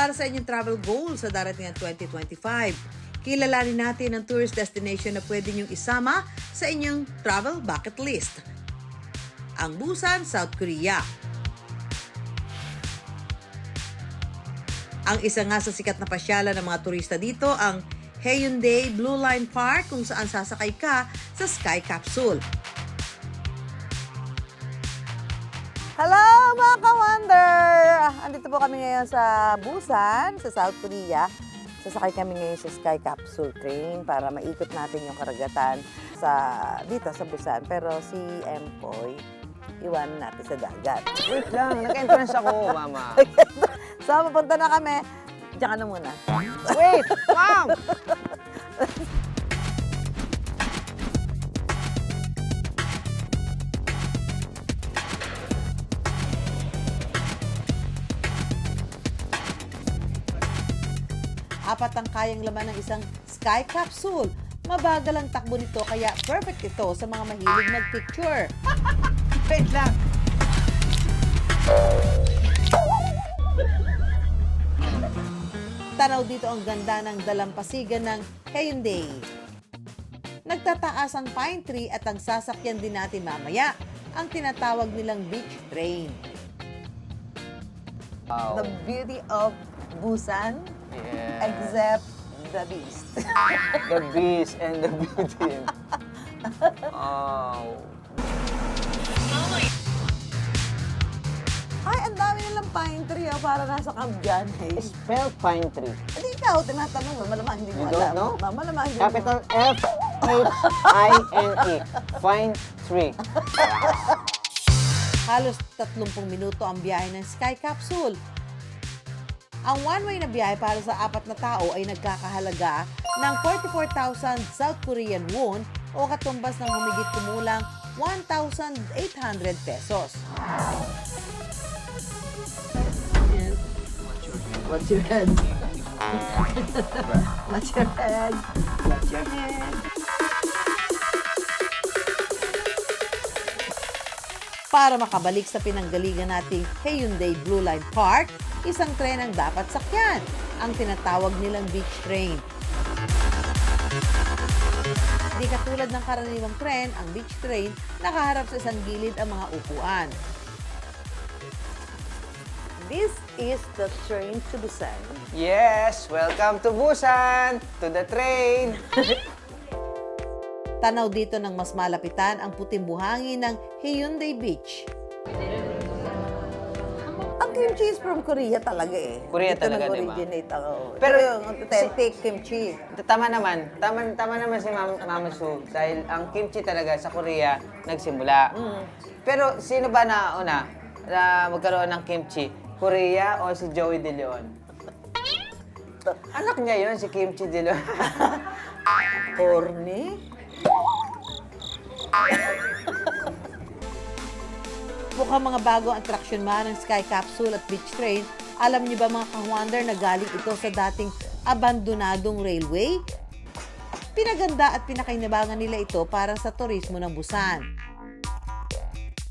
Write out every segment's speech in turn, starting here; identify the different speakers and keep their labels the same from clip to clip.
Speaker 1: para sa inyong travel goals sa darating ng 2025. Kilalanin natin ang tourist destination na pwede niyong isama sa inyong travel bucket list. Ang Busan, South Korea. Ang isa nga sa sikat na pasyalan ng mga turista dito ang Haeundae Blue Line Park kung saan sasakay ka sa Sky Capsule. Hello mga ka-wonder! Andito po kami ngayon sa Busan, sa South Korea. Sasakay kami ngayon sa Sky Capsule train para maikot natin yung karagatan dito sa Busan. Pero si Empoy, iwan natin sa dagat.
Speaker 2: Wait lang, nag-entrance ako, mama.
Speaker 1: So, papunta na kami. Diyan ka na muna.
Speaker 2: Wait, ma'am!
Speaker 1: Apat ang kayang laman ng isang Sky Capsule. Mabagal ang takbo nito kaya perfect ito sa mga mahilig mag-picture.
Speaker 2: Wait lang.
Speaker 1: Tanaw dito ang ganda ng dalampasigan ng Haeundae. Nagtataas ang pine tree at ang sasakyan din natin mamaya, ang tinatawag nilang beach train.
Speaker 2: Wow.
Speaker 1: The beauty of Busan,
Speaker 2: Yeah.
Speaker 1: except the beast.
Speaker 2: The beast and the beauty. Oh.
Speaker 1: Ay, ang dami nilang pine tree para nasa Camp Janay.
Speaker 2: Spell pine tree.
Speaker 1: Hindi ikaw, tinatanong mo, malamang hindi mo
Speaker 2: You don't
Speaker 1: alam.
Speaker 2: know?
Speaker 1: Malamang hindi
Speaker 2: Capital F-H-I-N-E. Fine tree.
Speaker 1: Halos 30 minuto ang biyahe ng Sky Capsule. Ang one-way na biyahe para sa 4 na tao ay nagkakahalaga ng 44,000 South Korean won o katumbas ng humigit kumulang 1,800 pesos. What's your head? What's your head? What's your head? Para makabalik sa pinanggaligan nating Haeundae Blue Line Park, isang tren ang dapat sakyan, ang tinatawag nilang beach train. Di katulad ng karaniwang tren, ang beach train nakaharap sa isang gilid ang mga upuan. This is the train to Busan.
Speaker 2: Yes, welcome to Busan, to the train.
Speaker 1: Tanaw dito ng mas malapitan ang puting buhangin ng Haeundae Beach. Ang kimchi is from Korea talaga eh.
Speaker 2: Korea
Speaker 1: Dito
Speaker 2: talaga, di ba?
Speaker 1: nag-originate ako.
Speaker 2: Pero
Speaker 1: Ito yung authentic kimchi.
Speaker 2: Tama naman. Tama naman si Mama Su. Dahil ang kimchi talaga sa Korea nagsimula. Pero sino ba na una na magkaroon ng kimchi? Korea o si Joey De Leon? Anak niya yon si Kimchi De Leon.
Speaker 1: Corny. Mukhang mga bagong atraksyon man ng Sky Capsule at Beach Train. Alam niyo ba mga ka-wonder na galing ito sa dating abandonadong railway? Pinaganda at pinakainabangan nila ito para sa turismo ng Busan.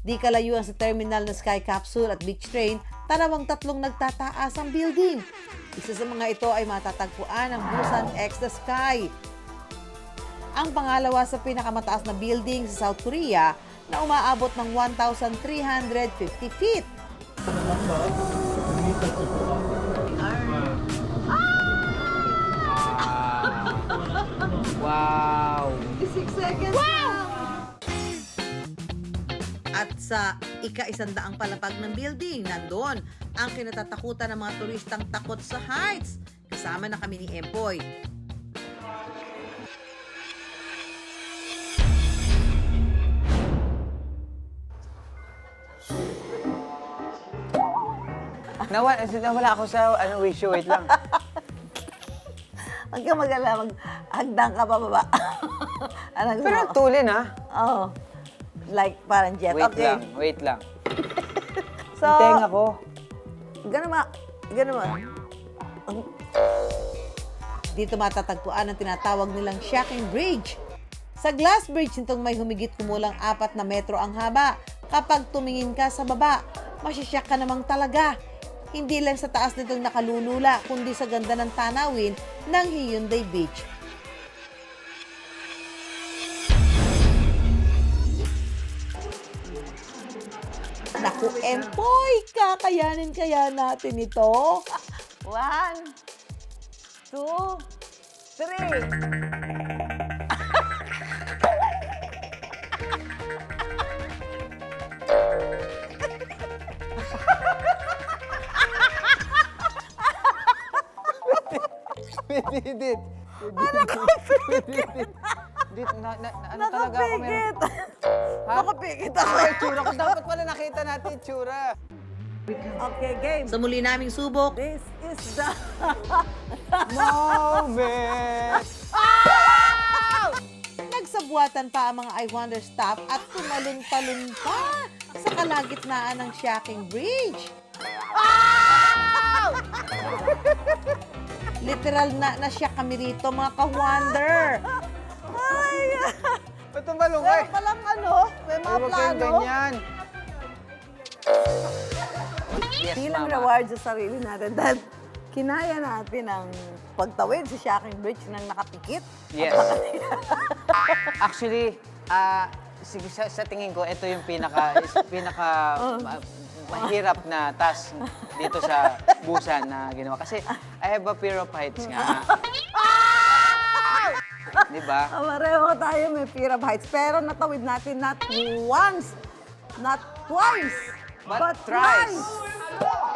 Speaker 1: Di kalayuan sa terminal ng Sky Capsule at Beach Train, tarawang 3 nagtataas ang building. Isa sa mga ito ay matatagpuan ang Busan X The Sky. Ang pangalawa sa pinakamataas na building sa South Korea na umaabot ng 1,350 feet.
Speaker 2: Wow!
Speaker 1: 6 seconds. Wow! At sa ika-100 palapag ng building, nandoon ang kinatatakutan ng mga turistang takot sa heights. Kasama na kami ni Empoy.
Speaker 2: Nawala ako sa issue. Wait lang.
Speaker 1: Huwag ka mag-ala, maghagdang ka pababa. Ano gusto
Speaker 2: Pero
Speaker 1: mo?
Speaker 2: nagtulin, ha?
Speaker 1: Oo. Like parang jet. Okay.
Speaker 2: Wait lang.
Speaker 1: So,
Speaker 2: Tenga ko.
Speaker 1: ganun ma. Dito matatagpuan ang tinatawag nilang Shocking Bridge. Sa glass bridge nitong may humigit kumulang 4 na metro ang haba. Kapag tumingin ka sa baba, masisyak ka namang talaga. Hindi lang sa taas nitong nakalulula, kundi sa ganda ng tanawin ng Hyundai Beach. Naku, Empoy! Kakayanin kaya natin ito?
Speaker 3: 1, 2, 3.
Speaker 2: Pididit. Ano ka pididit? Ano talaga ako meron? Ha?
Speaker 3: Nakapikit ako.
Speaker 2: Ay, tsura ko. Dapat pala nakita natin yung tsura.
Speaker 3: Okay, game.
Speaker 1: Sa muli naming subok,
Speaker 3: This is the...
Speaker 2: Moment!
Speaker 1: nagsabuatan pa ang mga I Wonder staff at tumalon-talon pa sa kalagitnaan ng Shocking Bridge. Literal na siya kami rito, mga ka-wonder.
Speaker 2: Ba't tumalong ka?
Speaker 3: Meron palang ano, may mga
Speaker 2: Huwag kayong
Speaker 3: plano.
Speaker 2: ganyan. Yes,
Speaker 3: Bilang
Speaker 2: Mama.
Speaker 3: reward sa sarili natin dahil kinaya natin ang pagtawid sa Shocking Bridge nang nakapikit.
Speaker 2: Yes. Actually, sa tingin ko, ito yung mahirap na task dito sa Busan na ginawa. Kasi I have a fear of heights nga. Di ba?
Speaker 3: Pareho tayo may fear of heights. Pero natawid natin not once, not twice,
Speaker 2: But thrice.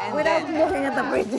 Speaker 2: And
Speaker 3: without
Speaker 2: then,
Speaker 3: looking at the bridge.